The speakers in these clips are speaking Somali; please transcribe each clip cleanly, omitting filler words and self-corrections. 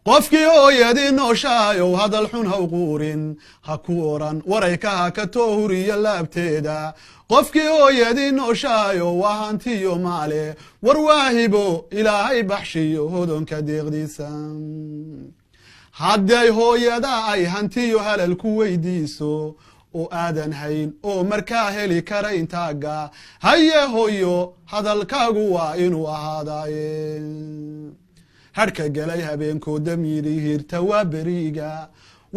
qofkii hooyadii nooshahayow hadal xun ha u quurin ha ku oran warayka ha ka toohuriyo laabteeda qofkii hooyadii nooshahayow waa hantiyo maale war waahibo ilaahay baxshiyo hodonka deeqdiisa hadday hooyada ay hantiyo halal ku weydiiso oo aadan hayn oo markaa heli kara intaaga haye hooyo hadalkaagu waa inuu ahaadaaye harka galay habeenkooda miiri hirta waa beriga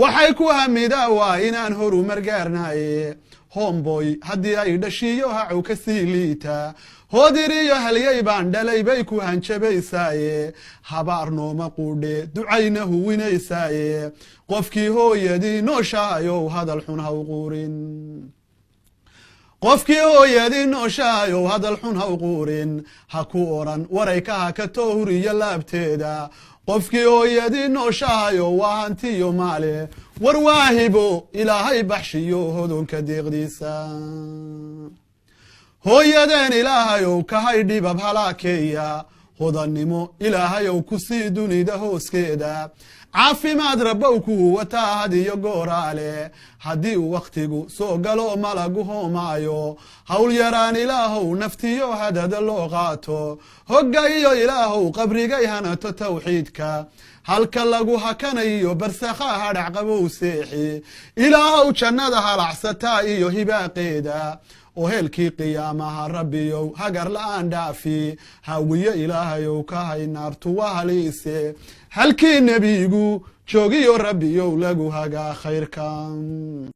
waxay ku hamidaa waa inaan horumar gaarnaaye homeboy haddii ay dhashiyo hacow ka sii liita hoodiriyo halyay baan dhalay bay ku hanjabaysaaye habaar nooma quudhe ducayna huwinaysaaye qofkii hooyadii nooshahayow hadal xun ha u quurin qofkii hooyadii nooshahayow hadal xun ha u quurin ha ku oran warayka ha ka toohuriyo laabteeda qofkii hooyadii nooshahayow waa hantiyo maale war waahibo ilaahay baxshiyo hodonka deeqdiisa hooyadeen ilaahayow kahay dhibab halaakeeya hodannimo ilaahayow ku sii dunida hooskeeda caafimaad rabbow kuhu wataa hadiyo gooraale haddii uu wakhtigu soo galo malagu hoomaayo hawl yaraan ilaahow naftiyo hadada loo qaato hogga iyo ilaahow qabrigay hanato tawxiidka halka lagu hakanayo barsakhaa hadhac qabow seexi ilaahow jannada halacsataa iyo hibaaqeeda oo heelkii qiyaamaha rabbiyow hagar la'aan dhaafi hawiyo ilaahayow ka hay naartu waa haliise halkii nebigu joogiyo rabbiyow lagu hagaa khayrkan